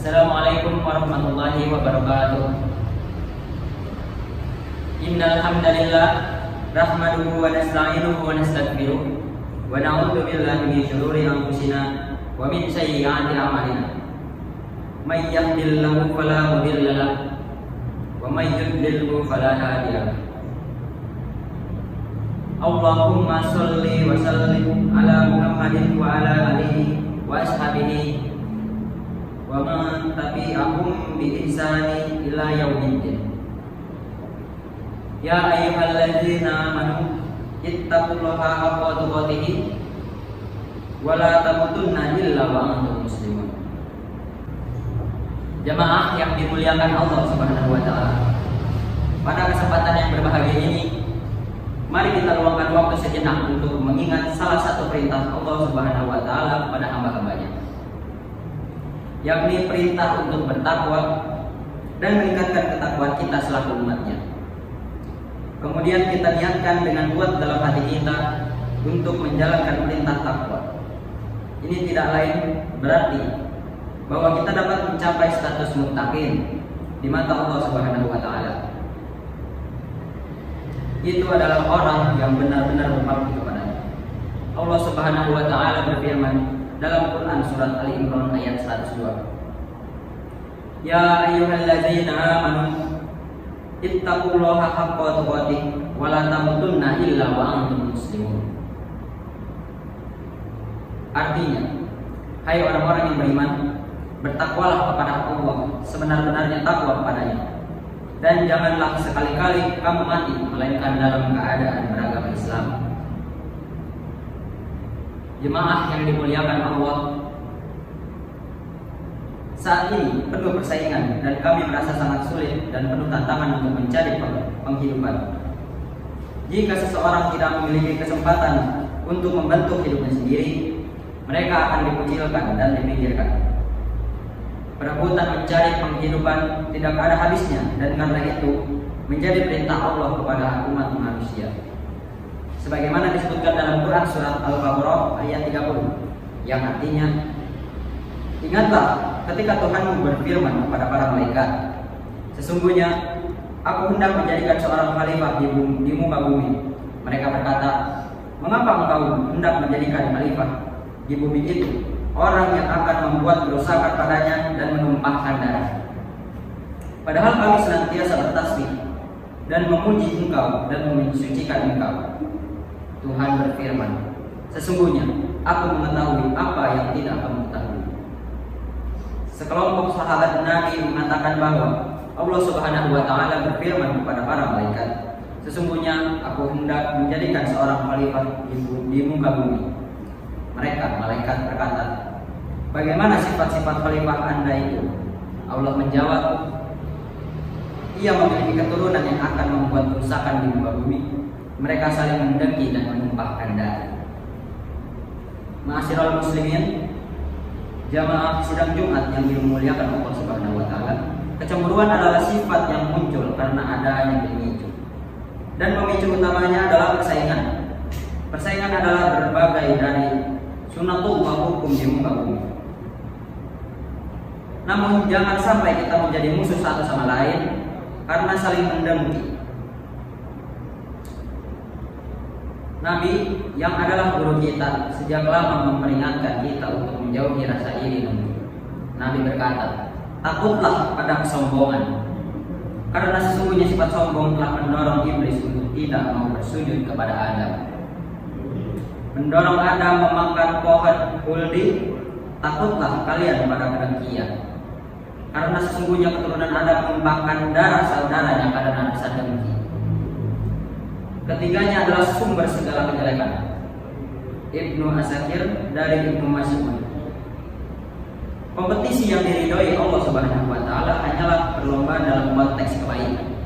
Assalamualaikum warahmatullahi wabarakatuh. Innal hamdalillah nahmaduhu wa nasta'inuhu wa nastaghfiruh wa na'udzu billahi min shururi anfusina wa min sayyiati a'malina. May yahdihillahu fala mudilla lahu wa may yudlilhu fala hadiya lahu. Allahumma shalli wa sallim ala Muhammadin wa ala alihi wa ashabihi wa man tabi'ahum bi ihsani ila yaumiddin. Ya ayyuhalladzina amanu ittaqullaha haqqa tuqatih wa la tamutunna illa wa antum muslimun. Jamaah yang dimuliakan Allah Subhanahu wa taala. Pada kesempatan yang berbahagia ini, mari kita luangkan waktu sejenak untuk mengingat salah satu perintah Allah Subhanahu wa taala pada hamba-hambanya, yakni perintah untuk bertakwa dan meningkatkan ketakwaan kita selaku umatnya. Kemudian kita niatkan dengan kuat dalam hati kita untuk menjalankan perintah takwa. Ini tidak lain berarti bahwa kita dapat mencapai status muttaqin di mata Allah Subhanahu wa taala. Itu adalah orang yang benar-benar berbakti kepadanya. Allah Subhanahu wa taala berfirman dalam Quran surat Ali Imran ayat 102. Ya ayyuhalladzina amanu ittaqullaha haqqa tuqatih wa la tamutunna illa wa antum muslimun. Artinya, hai orang-orang yang beriman, bertakwalah kepada Allah sebenar-benarnya takwa kepadanya, dan janganlah sekali-kali kamu mati melainkan dalam keadaan beragama Islam. Jemaah yang dimuliakan Allah, saat ini penuh persaingan dan kami merasa sangat sulit dan penuh tantangan untuk mencari penghidupan. Jika seseorang tidak memiliki kesempatan untuk membentuk hidupnya sendiri, mereka akan dikucilkan dan dipinggirkan. Perebutan mencari penghidupan tidak ada habisnya, dan karena itu menjadi perintah Allah kepada umat manusia. Sebagaimana disebutkan dalam Quran surat Al-Baqarah ayat 30, yang artinya, ingatlah ketika Tuhanmu berfirman kepada para malaikat, sesungguhnya aku hendak menjadikan seorang khalifah di muka bumi. Mereka berkata, mengapa engkau hendak menjadikan khalifah di bumi itu orang yang akan membuat kerusakan padanya dan menumpahkan darah? Padahal kami senantiasa bertasbih dan memuji engkau dan mensucikan engkau. Tuhan berfirman, sesungguhnya aku mengetahui apa yang tidak kamu ketahui. Sekelompok sahabat Nabi mengatakan bahwa Allah Subhanahu wa taala berfirman kepada para malaikat, sesungguhnya aku hendak menjadikan seorang khalifah di muka bumi. Mereka malaikat berkata, bagaimana sifat-sifat khalifah Anda itu? Allah menjawab, ia memiliki keturunan yang akan membuat kerusakan di muka bumi. Mereka saling mendengki dan menumpahkan darah. Ma'asyiral muslimin, jamaah sidang Jumat yang dimuliakan Allah Subhanahu wa taala, kecemburuan adalah sifat yang muncul karena adanya pemicu. Dan pemicu utamanya adalah persaingan. Persaingan adalah berbagai dari sunatullah, hukum di muka bumi. Namun jangan sampai kita menjadi musuh satu sama lain karena saling mendengki. Nabi yang adalah guru kita sejak lama memperingatkan kita untuk menjauhi rasa iri dan dengki. Nabi berkata, takutlah pada kesombongan, karena sesungguhnya sifat sombong telah mendorong iblis untuk tidak mau bersujud kepada Adam. Mendorong Adam memakan pohon khuldi, takutlah kalian pada kedengkian, karena sesungguhnya keturunan Adam menumpahkan darah saudaranya karena rasa dengki. Ketiganya adalah sumber segala kejelekan. Ibnu Asakir dari Ibnu Mas'ud, kompetisi yang diridhoi Allah Subhanahu wa taala hanyalah perlombaan dalam konteks kebaikan,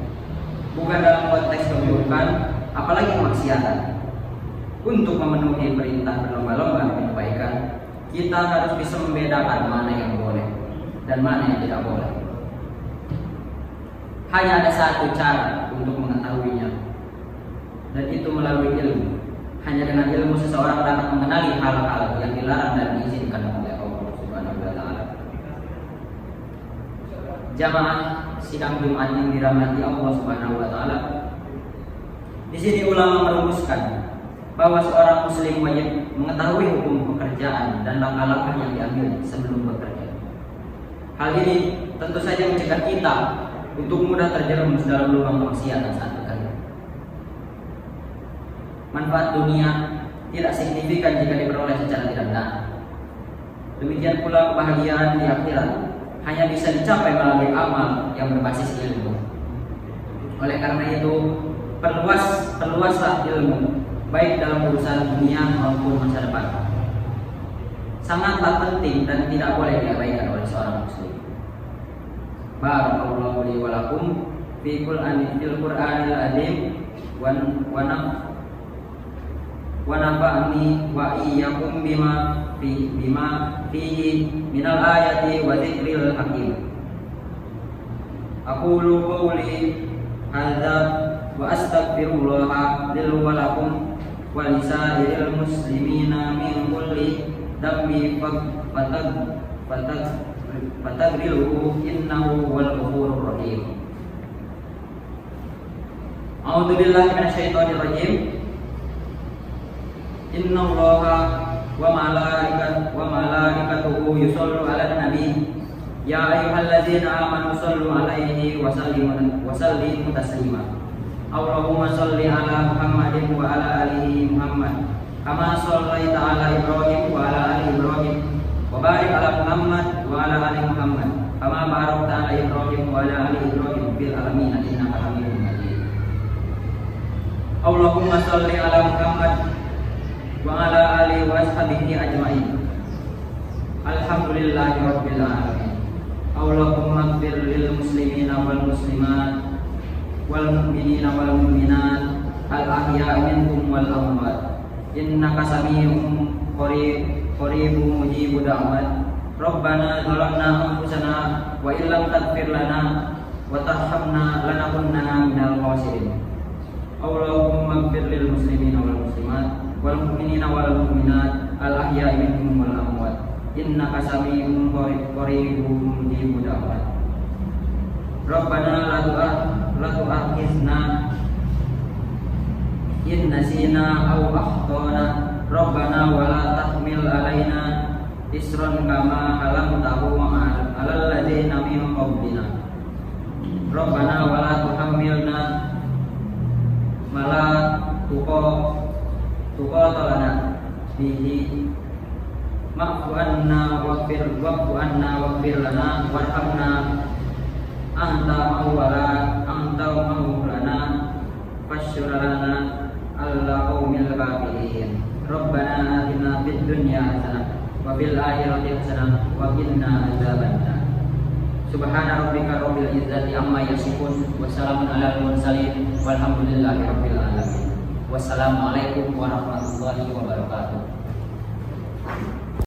bukan dalam konteks keburukan, apalagi kemaksiatan. Untuk memenuhi perintah berlomba-lomba kebaikan, kita harus bisa membedakan mana yang boleh dan mana yang tidak boleh. Hanya ada satu cara untuk mengetahuinya, dan itu melalui ilmu. Hanya dengan ilmu seseorang dapat mengenali hal-hal yang dilarang dan diizinkan oleh Allah Subhanahu wa taala. Jamaah sidang Jumat yang dirahmati Allah Subhanahu wa taala. Di sini ulama merumuskan bahwa seorang muslim wajib mengetahui hukum pekerjaan dan langkah-langkah yang diambil sebelum bekerja. Hal ini tentu saja mencegah kita untuk mudah terjerumus dalam lubang maksiat saat bekerja. Manfaat dunia tidak signifikan jika diperoleh secara tidak benar. Demikian pula kebahagiaan di akhirat hanya bisa dicapai melalui amal yang berbasis ilmu. Oleh karena itu, perluaslah ilmu baik dalam urusan dunia maupun masa depan. Sangatlah penting dan tidak boleh diabaikan oleh seorang muslim. Barakallahu li wa lakum fi Qur'anil azim wa nafa'ani wa iyyakum bima fihi minal ayati wa dzikril hakim. Aqulu qawli hadza wa astaghfirullah li wa lakum wa lisairil muslimina min kulli dhanbi fatagriluhu innahu wal ghafurur rahim. A'udzu billahi minasyaitonir rajim. Innallaha wa malaikatahu yusallu 'alan nabi ya ayyuhalladzina amanu sallu 'alaihi wa sallimu taslima. Allahumma shalli 'ala Muhammadin wa 'ala alihi Muhammad kama shallaita 'ala Ibrahim wa 'ala ali Ibrahim wa barik 'ala Muhammad wa 'ala ali Muhammad kama barakta 'ala Ibrahim wa 'ala ali Ibrahim fil alamin innaka Hamidum Majid. Allahumma shalli 'ala Muhammad wa 'ala ali wa ashabihi ajmain. Alhamdulillahi rabbil alamin. Allahumma ighfir lil muslimina wal muslimat wal mu'minina wal mu'minat al ahya'i minhum wal amwat innaka sami'un qaribun mujibud da'wat. Rabbana zalamna anfusana wa illam taghfir lana wa tarhamna lanakunanna minal khasirin. Allahumma ighfir lil muslimina wal muslimat wal mu'minina wal mu'minat al ahya'i minhum wal amwat innaka sami'un qaribun mujibud da'wat. Rabbana la tu'akhizna in nasina aw akhtana. Rabbana wa la tahmil alaina isran kama halamtahu 'alal ladzina min qablina. Rabbana wa la tuhammilna ma la tuqatalana bihi ma'fu anna waghfir lana warhamna anta maulana fashyur lana alla qaumil kafirin. Rabbana atina fid dunya hasanah wa fil akhirati hasanah wa qina adzabannar. Subhana rabbika rabbil izzati amma yasifun wa salamun alal mursalin walhamdulillahi rabbil alamin. Wassalamualaikum warahmatullahi wabarakatuh.